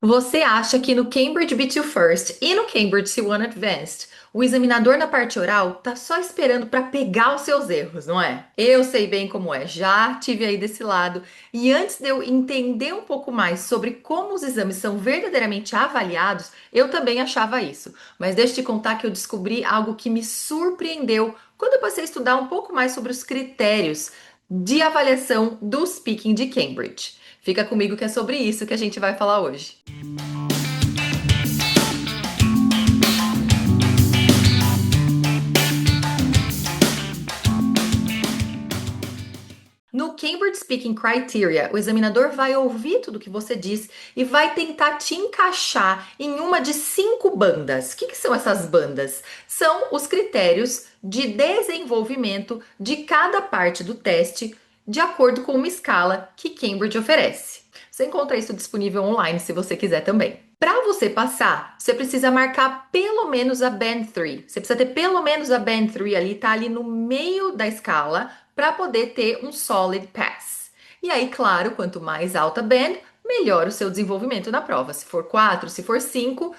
Você acha que no Cambridge B2 First e no Cambridge C1 Advanced, o examinador na parte oral tá só esperando para pegar os seus erros, não é? Eu sei bem como é, já tive aí desse lado. E antes de eu entender um pouco mais sobre como os exames são verdadeiramente avaliados, eu também achava isso. Mas deixa eu te contar que eu descobri algo que me surpreendeu quando eu passei a estudar um pouco mais sobre os critérios de avaliação do speaking de Cambridge. Fica comigo que é sobre isso que a gente vai falar hoje. No Cambridge Speaking Criteria, o examinador vai ouvir tudo que você diz e vai tentar te encaixar em uma de 5 bandas. O que são essas bandas? São os critérios de desenvolvimento de cada parte do teste, de acordo com uma escala que Cambridge oferece. Você encontra isso disponível online se você quiser também. Para você passar, você precisa marcar pelo menos a Band 3. Você precisa ter pelo menos a Band 3 ali, tá ali no meio da escala, para poder ter um solid pass. E aí, claro, quanto mais alta a band, melhor o seu desenvolvimento na prova. Se for 4, se for 5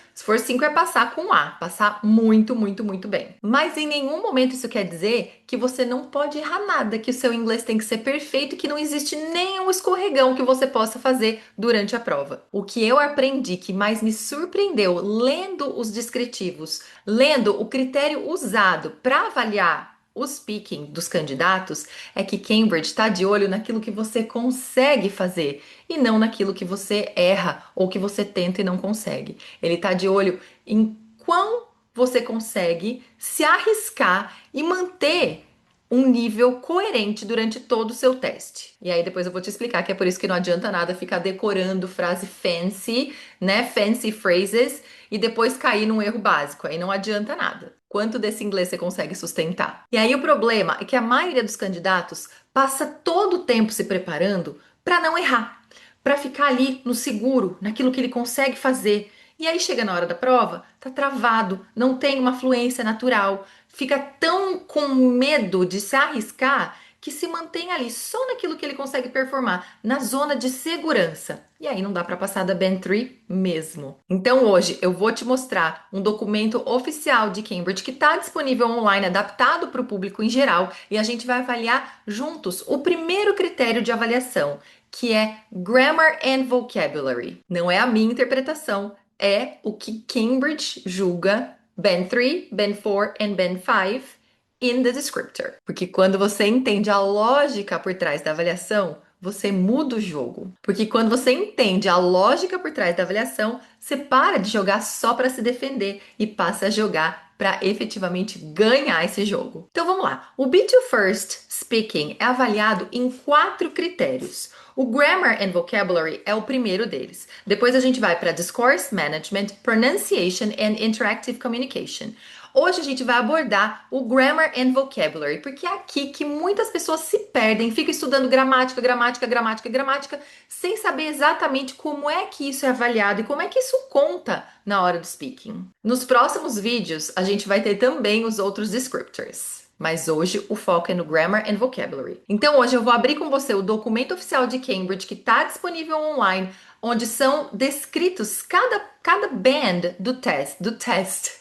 é passar com A, passar muito, muito, muito bem. Mas em nenhum momento isso quer dizer que você não pode errar nada, que o seu inglês tem que ser perfeito, que não existe nenhum escorregão que você possa fazer durante a prova. O que eu aprendi que mais me surpreendeu lendo os descritivos, lendo o critério usado para avaliar o speaking dos candidatos é que Cambridge está de olho naquilo que você consegue fazer e não naquilo que você erra ou que você tenta e não consegue. Ele está de olho em quão você consegue se arriscar e manter um nível coerente durante todo o seu teste. E aí depois eu vou te explicar que é por isso que não adianta nada ficar decorando frase fancy, né? Fancy phrases e depois cair num erro básico. Aí não adianta nada. Quanto desse inglês você consegue sustentar? E aí o problema é que a maioria dos candidatos passa todo o tempo se preparando para não errar, para ficar ali no seguro, naquilo que ele consegue fazer. E aí chega na hora da prova, tá travado, não tem uma fluência natural, fica tão com medo de se arriscar que se mantém ali só naquilo que ele consegue performar, na zona de segurança. E aí não dá para passar da Band 3 mesmo. Então hoje eu vou te mostrar um documento oficial de Cambridge que está disponível online, adaptado para o público em geral, e a gente vai avaliar juntos o primeiro critério de avaliação, que é Grammar and Vocabulary. Não é a minha interpretação, é o que Cambridge julga Band 3, Band 4 and Band 5 in the descriptor. Porque quando você entende a lógica por trás da avaliação, você muda o jogo. Porque quando você entende a lógica por trás da avaliação, você para de jogar só para se defender e passa a jogar para efetivamente ganhar esse jogo. Então vamos lá. O B2 First Speaking é avaliado em 4 critérios. O Grammar and Vocabulary é o primeiro deles. Depois a gente vai para Discourse Management, Pronunciation and Interactive Communication. Hoje a gente vai abordar o Grammar and Vocabulary, porque é aqui que muitas pessoas se perdem, ficam estudando gramática, gramática, gramática, gramática, sem saber exatamente como é que isso é avaliado e como é que isso conta na hora do speaking. Nos próximos vídeos, a gente vai ter também os outros descriptors. Mas hoje o foco é no Grammar and Vocabulary. Então hoje eu vou abrir com você o documento oficial de Cambridge que está disponível online, onde são descritos cada band do teste,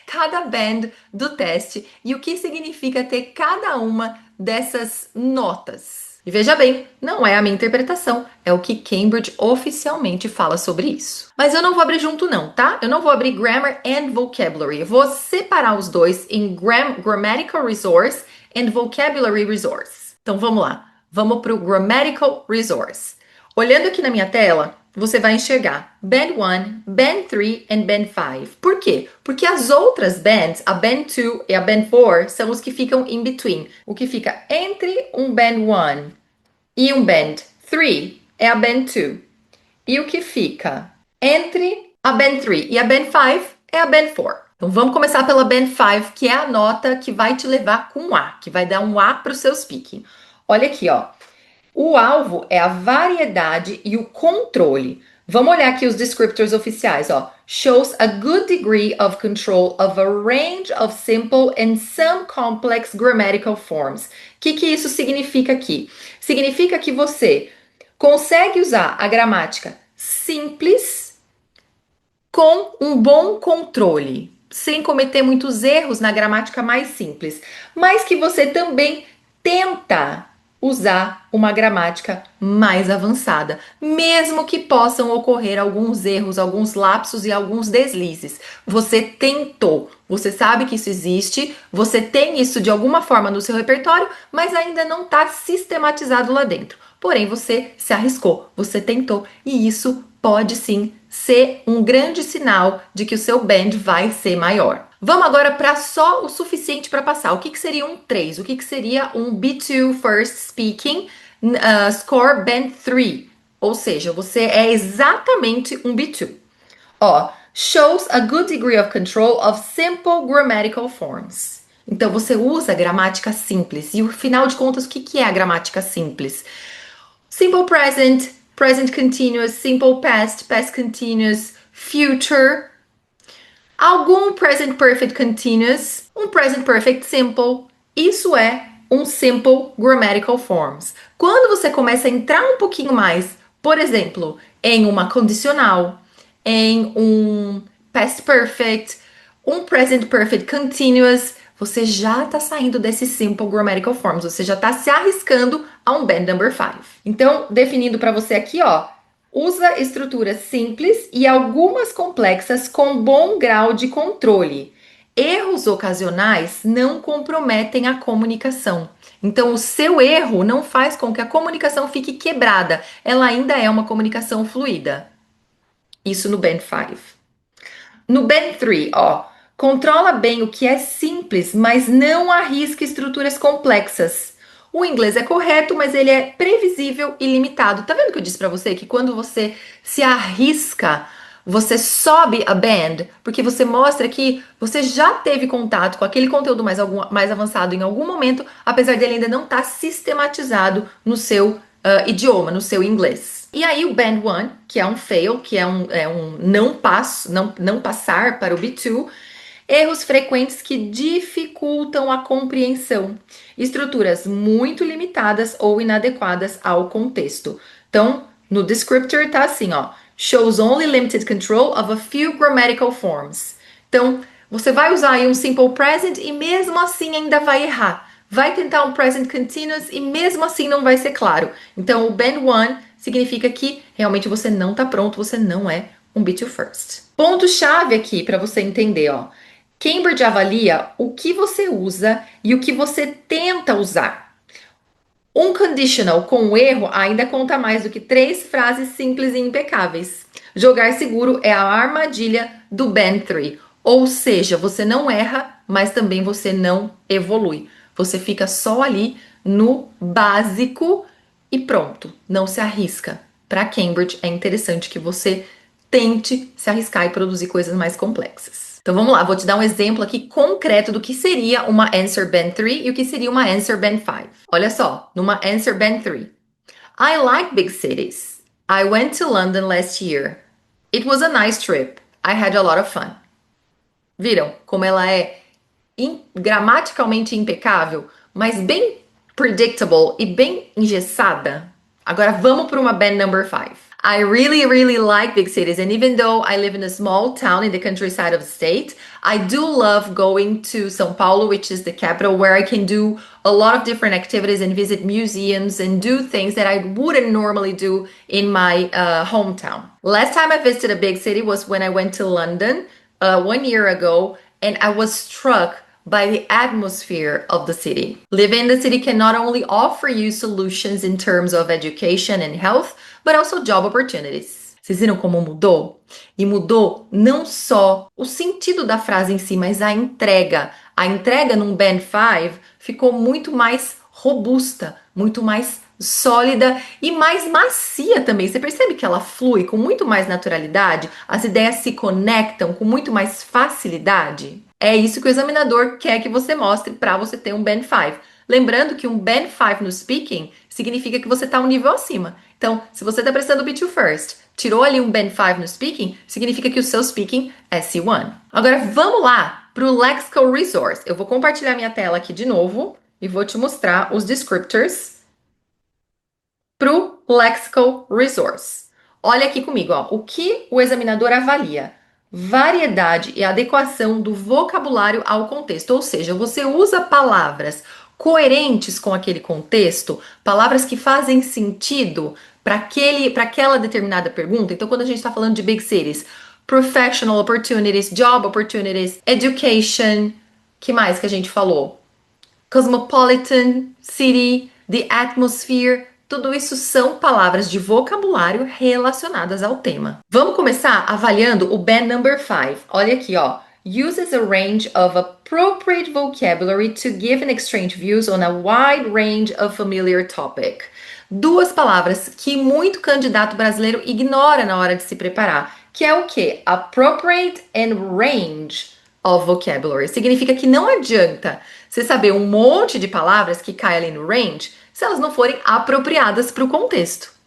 cada band do teste e o que significa ter cada uma dessas notas. E veja bem, não é a minha interpretação, é o que Cambridge oficialmente fala sobre isso. Mas eu não vou abrir junto não, tá? Eu não vou abrir Grammar and Vocabulary. Eu vou separar os dois em Grammatical Resource and Vocabulary Resource. Então vamos lá. Vamos para o Grammatical Resource. Olhando aqui na minha tela, você vai enxergar Band 1, Band 3 e Band 5. Por quê? Porque as outras bands, a Band 2 e a Band 4, são os que ficam in between. O que fica entre um Band 1 e um Band 3 é a Band 2. E o que fica entre a Band 3 e a Band 5 é a Band 4. Então vamos começar pela Band 5, que é a nota que vai te levar com um A, que vai dar um A para o seu speaking. Olha aqui, ó. O alvo é a variedade e o controle. Vamos olhar aqui os descriptors oficiais, ó. Shows a good degree of control of a range of simple and some complex grammatical forms. O que isso significa aqui? Significa que você consegue usar a gramática simples com um bom controle, sem cometer muitos erros na gramática mais simples, mas que você também tenta usar uma gramática mais avançada, mesmo que possam ocorrer alguns erros, alguns lapsos e alguns deslizes. Você tentou, você sabe que isso existe, você tem isso de alguma forma no seu repertório, mas ainda não está sistematizado lá dentro. Porém, você se arriscou, você tentou, e isso pode sim ser um grande sinal de que o seu band vai ser maior. Vamos agora para só o suficiente para passar. O que seria um 3? O que seria um B2 First Speaking Score Band 3? Ou seja, você é exatamente um B2. Ó, shows a good degree of control of simple grammatical forms. Então você usa gramática simples. E, afinal de contas, o que é a gramática simples? Simple present, present continuous, simple past, past continuous, future, algum present perfect continuous, um present perfect simple. Isso é um simple grammatical forms. Quando você começa a entrar um pouquinho mais, por exemplo, em uma condicional, em um past perfect, um present perfect continuous, você já está saindo desse simple grammatical forms, você já está se arriscando a um band number 5. Então, definindo para você aqui, ó, usa estruturas simples e algumas complexas com bom grau de controle. Erros ocasionais não comprometem a comunicação. Então, o seu erro não faz com que a comunicação fique quebrada. Ela ainda é uma comunicação fluida. Isso no Band 5. No Band 3, ó, controla bem o que é simples, mas não arrisca estruturas complexas. O inglês é correto, mas ele é previsível e limitado. Tá vendo que eu disse para você que quando você se arrisca, você sobe a band, porque você mostra que você já teve contato com aquele conteúdo mais avançado em algum momento, apesar dele ainda não estar sistematizado no seu idioma, no seu inglês. E aí o Band 1, que é um fail, que é um não passar para o B2, erros frequentes que dificultam a compreensão, estruturas muito limitadas ou inadequadas ao contexto. Então, no descriptor tá assim, ó, shows only limited control of a few grammatical forms. Então, você vai usar aí um simple present e mesmo assim ainda vai errar. Vai tentar um present continuous e mesmo assim não vai ser claro. Então, o Band 1 significa que realmente você não tá pronto, você não é um B2 First. Ponto-chave aqui para você entender, ó. Cambridge avalia o que você usa e o que você tenta usar. Um conditional com erro ainda conta mais do que 3 frases simples e impecáveis. Jogar seguro é a armadilha do Band 3. Ou seja, você não erra, mas também você não evolui. Você fica só ali no básico e pronto. Não se arrisca. Para Cambridge, é interessante que você tente se arriscar e produzir coisas mais complexas. Então vamos lá, vou te dar um exemplo aqui concreto do que seria uma Answer Band 3 e o que seria uma Answer Band 5. Olha só, numa Answer Band 3. I like big cities. I went to London last year. It was a nice trip. I had a lot of fun. Viram como ela é gramaticalmente impecável, mas bem predictable e bem engessada? Agora vamos para uma Band number 5. I really, really like big cities, and even though I live in a small town in the countryside of the state, I do love going to São Paulo, which is the capital, where I can do a lot of different activities and visit museums and do things that I wouldn't normally do in my hometown. Last time I visited a big city was when I went to London 1 year ago, and I was struck by the atmosphere of the city. Living in the city can not only offer you solutions in terms of education and health, but also job opportunities. Vocês viram como mudou? E mudou não só o sentido da frase em si, mas a entrega. A entrega num Band 5 ficou muito mais robusta, muito mais sólida e mais macia também. Você percebe que ela flui com muito mais naturalidade? As ideias se conectam com muito mais facilidade? É isso que o examinador quer que você mostre para você ter um Band 5. Lembrando que um Band 5 no speaking significa que você está um nível acima. Então, se você está prestando o B2 First, tirou ali um Band 5 no speaking, significa que o seu speaking é C1. Agora, vamos lá para o Lexical Resource. Eu vou compartilhar minha tela aqui de novo e vou te mostrar os descriptors para o Lexical Resource. Olha aqui comigo, ó, o que o examinador avalia. variedade e adequação do vocabulário ao contexto. Ou seja, você usa palavras coerentes com aquele contexto, palavras que fazem sentido para aquela determinada pergunta. Então, quando a gente está falando de big cities, professional opportunities, job opportunities, education, que mais que a gente falou? Cosmopolitan city, the atmosphere, tudo isso são palavras de vocabulário relacionadas ao tema. Vamos começar avaliando o band number 5. Olha aqui, ó. Uses a range of appropriate vocabulary to give and exchange views on a wide range of familiar topic. Duas palavras que muito candidato brasileiro ignora na hora de se preparar, que é o quê? Appropriate and range of vocabulary. Significa que não adianta você saber um monte de palavras que caem ali no range se elas não forem apropriadas para o contexto.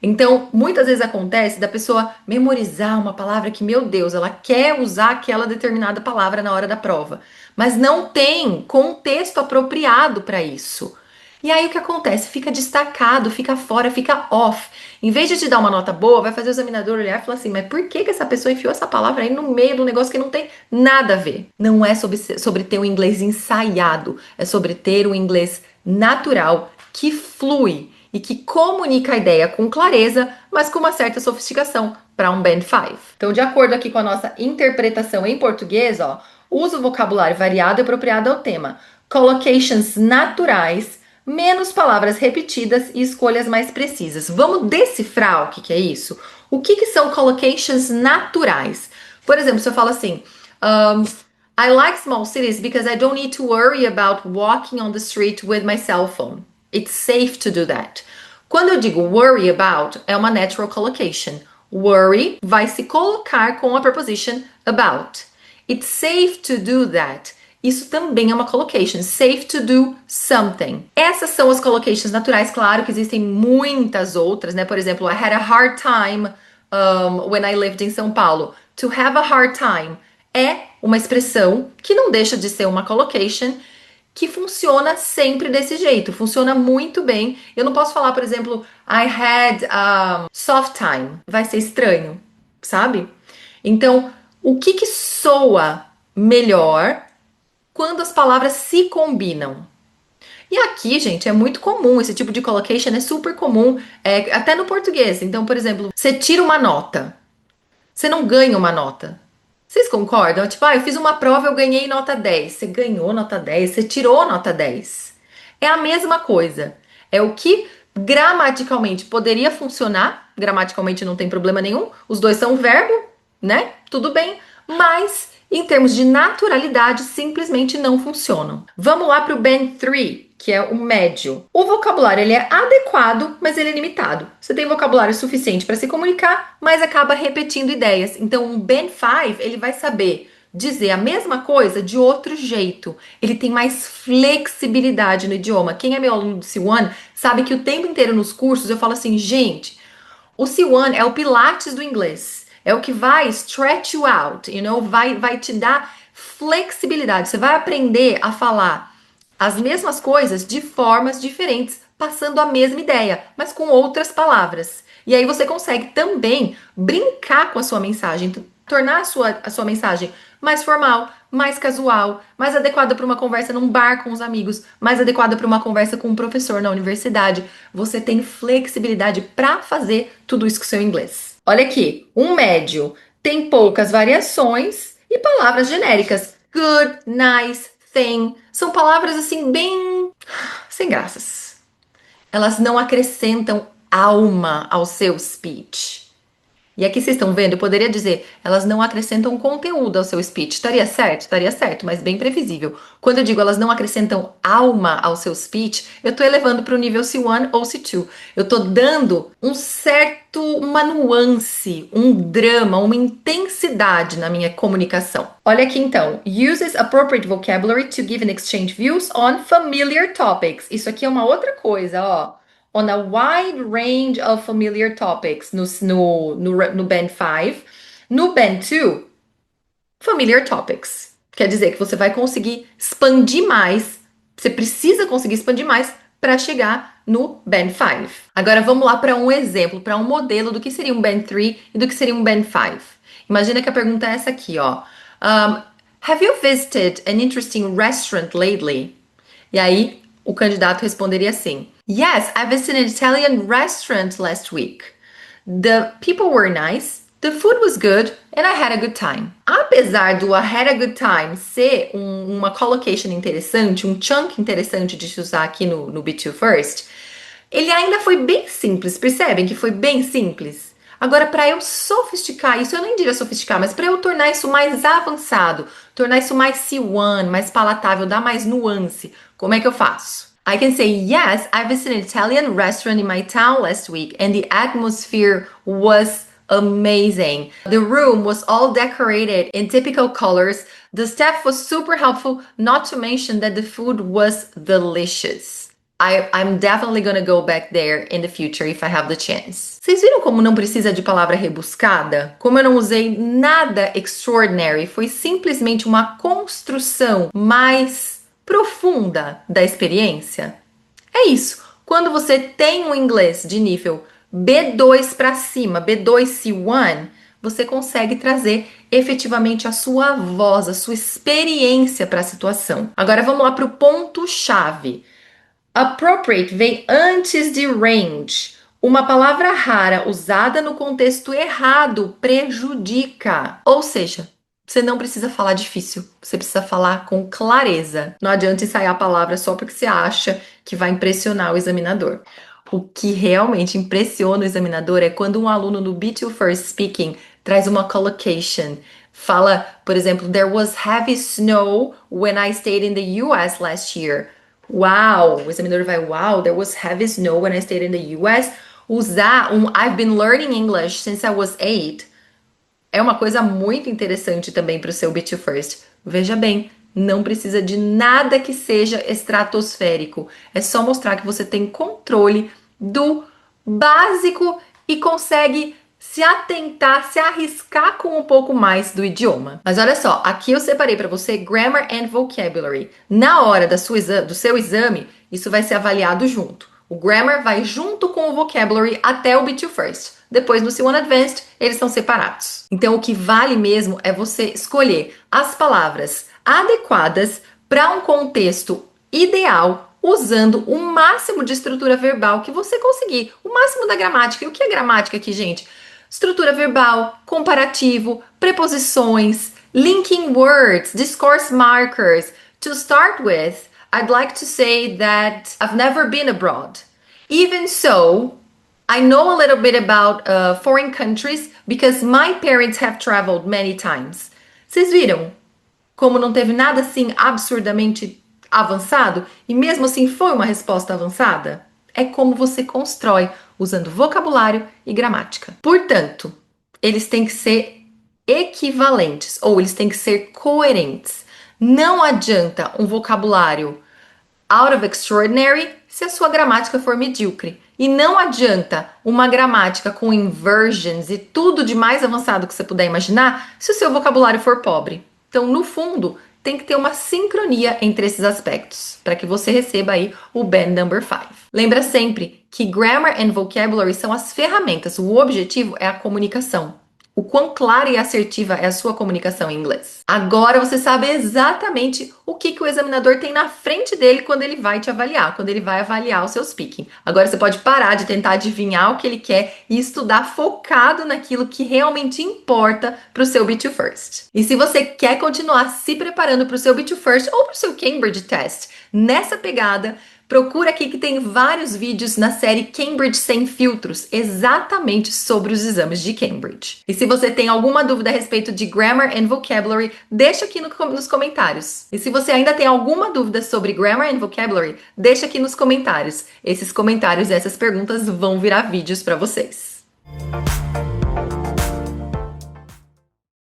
Então, muitas vezes acontece da pessoa memorizar uma palavra que, meu Deus, ela quer usar aquela determinada palavra na hora da prova, mas não tem contexto apropriado para isso. E aí o que acontece? Fica destacado, fica fora, fica off. Em vez de te dar uma nota boa, vai fazer o examinador olhar e falar assim: mas por que que essa pessoa enfiou essa palavra aí no meio do negócio que não tem nada a ver? Não é sobre ter um inglês ensaiado, é sobre ter um inglês natural que flui e que comunica a ideia com clareza, mas com uma certa sofisticação para um Band 5. Então, de acordo aqui com a nossa interpretação em português, ó, usa o vocabulário variado e apropriado ao tema, collocations naturais, menos palavras repetidas e escolhas mais precisas. Vamos decifrar o que é isso? O que são collocations naturais? Por exemplo, se eu falo assim, I like small cities because I don't need to worry about walking on the street with my cell phone. It's safe to do that. Quando eu digo worry about, é uma natural collocation. Worry vai se colocar com a preposition about. It's safe to do that. Isso também é uma collocation. Safe to do something. Essas são as collocations naturais. Claro que existem muitas outras, né? Por exemplo, I had a hard time when I lived in São Paulo. To have a hard time é uma expressão que não deixa de ser uma collocation que funciona sempre desse jeito, funciona muito bem. Eu não posso falar, por exemplo, I had a soft time. Vai ser estranho, sabe? Então, o que soa melhor quando as palavras se combinam? E aqui, gente, é muito comum, esse tipo de collocation é super comum, até no português. Então, por exemplo, você tira uma nota, você não ganha uma nota. Vocês concordam? Tipo, eu fiz uma prova, eu ganhei nota 10. Você ganhou nota 10, você tirou nota 10. É a mesma coisa. É o que gramaticalmente poderia funcionar. Gramaticalmente não tem problema nenhum. Os dois são verbo, né? Tudo bem. Mas, em termos de naturalidade, simplesmente não funcionam. Vamos lá para o Band 3, que é o médio. O vocabulário ele é adequado, mas ele é limitado. Você tem vocabulário suficiente para se comunicar, mas acaba repetindo ideias. Então, um Band 5, ele vai saber dizer a mesma coisa de outro jeito. Ele tem mais flexibilidade no idioma. Quem é meu aluno do C1 sabe que o tempo inteiro nos cursos eu falo assim, gente, o C1 é o pilates do inglês. É o que vai stretch you out, vai te dar flexibilidade. Você vai aprender a falar as mesmas coisas de formas diferentes, passando a mesma ideia, mas com outras palavras. E aí você consegue também brincar com a sua mensagem, tornar a sua mensagem mais formal, mais casual, mais adequada para uma conversa num bar com os amigos, mais adequada para uma conversa com um professor na universidade. Você tem flexibilidade para fazer tudo isso com o seu inglês. Olha aqui, um médio tem poucas variações e palavras genéricas. Good, nice, thing. São palavras assim bem sem graças. Elas não acrescentam alma ao seu speech. E aqui vocês estão vendo, eu poderia dizer, elas não acrescentam conteúdo ao seu speech. Estaria certo, mas bem previsível. Quando eu digo elas não acrescentam alma ao seu speech, eu estou elevando para o nível C1 ou C2. Eu estou dando uma nuance, um drama, uma intensidade na minha comunicação. Olha aqui então, uses appropriate vocabulary to give and exchange views on familiar topics. Isso aqui é uma outra coisa, ó. On a wide range of familiar topics no Band 5. No Band 2, familiar topics. Quer dizer que você vai conseguir expandir mais, você precisa conseguir expandir mais para chegar no Band 5. Agora vamos lá para um exemplo, para um modelo do que seria um Band 3 e do que seria um Band 5. Imagina que a pergunta é essa aqui, ó. Have you visited an interesting restaurant lately? E aí, o candidato responderia assim: Yes, I visited an Italian restaurant last week. The people were nice, the food was good, and I had a good time. Apesar do I had a good time ser uma collocation interessante, um chunk interessante de se usar aqui no Be2 First, ele ainda foi bem simples, percebem que foi bem simples? Agora, para eu sofisticar isso, eu nem diria sofisticar, mas para eu tornar isso mais avançado, tornar isso mais C1, mais palatável, dar mais nuance, como é que eu faço? I can say, yes, I visited an Italian restaurant in my town last week and the atmosphere was amazing. The room was all decorated in typical colors. The staff was super helpful, not to mention that the food was delicious. I'm definitely gonna go back there in the future if I have the chance. Vocês viram como não precisa de palavra rebuscada? Como eu não usei nada extraordinary, foi simplesmente uma construção mais profunda da experiência? É isso. Quando você tem um inglês de nível B2 para cima, B2 C1, você consegue trazer efetivamente a sua voz, a sua experiência para a situação. Agora vamos lá para o ponto-chave. Appropriate vem antes de range. Uma palavra rara usada no contexto errado prejudica. Ou seja, você não precisa falar difícil, você precisa falar com clareza. Não adianta ensaiar a palavra só porque você acha que vai impressionar o examinador. O que realmente impressiona o examinador é quando um aluno no B2 First Speaking traz uma collocation. Fala, por exemplo, there was heavy snow when I stayed in the US last year. Wow, o examinador vai, wow, there was heavy snow when I stayed in the US. Usar I've been learning English since I was 8 é uma coisa muito interessante também para o seu B2 First. Veja bem, não precisa de nada que seja estratosférico. É só mostrar que você tem controle do básico e consegue se atentar, se arriscar com um pouco mais do idioma. Mas olha só, aqui eu separei para você Grammar and Vocabulary. Na hora do seu exame, isso vai ser avaliado junto. O Grammar vai junto com o Vocabulary até o B2 First. Depois, no C1 Advanced, eles estão separados. Então, o que vale mesmo é você escolher as palavras adequadas para um contexto ideal, usando o máximo de estrutura verbal que você conseguir, o máximo da gramática. E o que é gramática aqui, gente? Estrutura verbal, comparativo, preposições, linking words, discourse markers. To start with, I'd like to say that I've never been abroad. Even so, I know a little bit about foreign countries because my parents have traveled many times. Vocês viram como não teve nada assim absurdamente avançado e mesmo assim foi uma resposta avançada? É como você constrói usando vocabulário e gramática. Portanto, eles têm que ser equivalentes ou eles têm que ser coerentes. Não adianta um vocabulário out of extraordinary se a sua gramática for medíocre. E não adianta uma gramática com inversions e tudo de mais avançado que você puder imaginar se o seu vocabulário for pobre. Então, no fundo, tem que ter uma sincronia entre esses aspectos para que você receba aí o band number 5. Lembra sempre que grammar and vocabulary são as ferramentas, o objetivo é a comunicação. O quão clara e assertiva é a sua comunicação em inglês. Agora você sabe exatamente o que o examinador tem na frente dele quando ele vai te avaliar, quando ele vai avaliar o seu speaking. Agora você pode parar de tentar adivinhar o que ele quer e estudar focado naquilo que realmente importa para o seu B2 First. E se você quer continuar se preparando para o seu B2 First ou para o seu Cambridge Test nessa pegada, procura aqui que tem vários vídeos na série Cambridge Sem Filtros, exatamente sobre os exames de Cambridge. E se você tem alguma dúvida a respeito de Grammar and Vocabulary, deixa aqui nos comentários. E se você ainda tem alguma dúvida sobre Grammar and Vocabulary, deixa aqui nos comentários. Esses comentários e essas perguntas vão virar vídeos para vocês.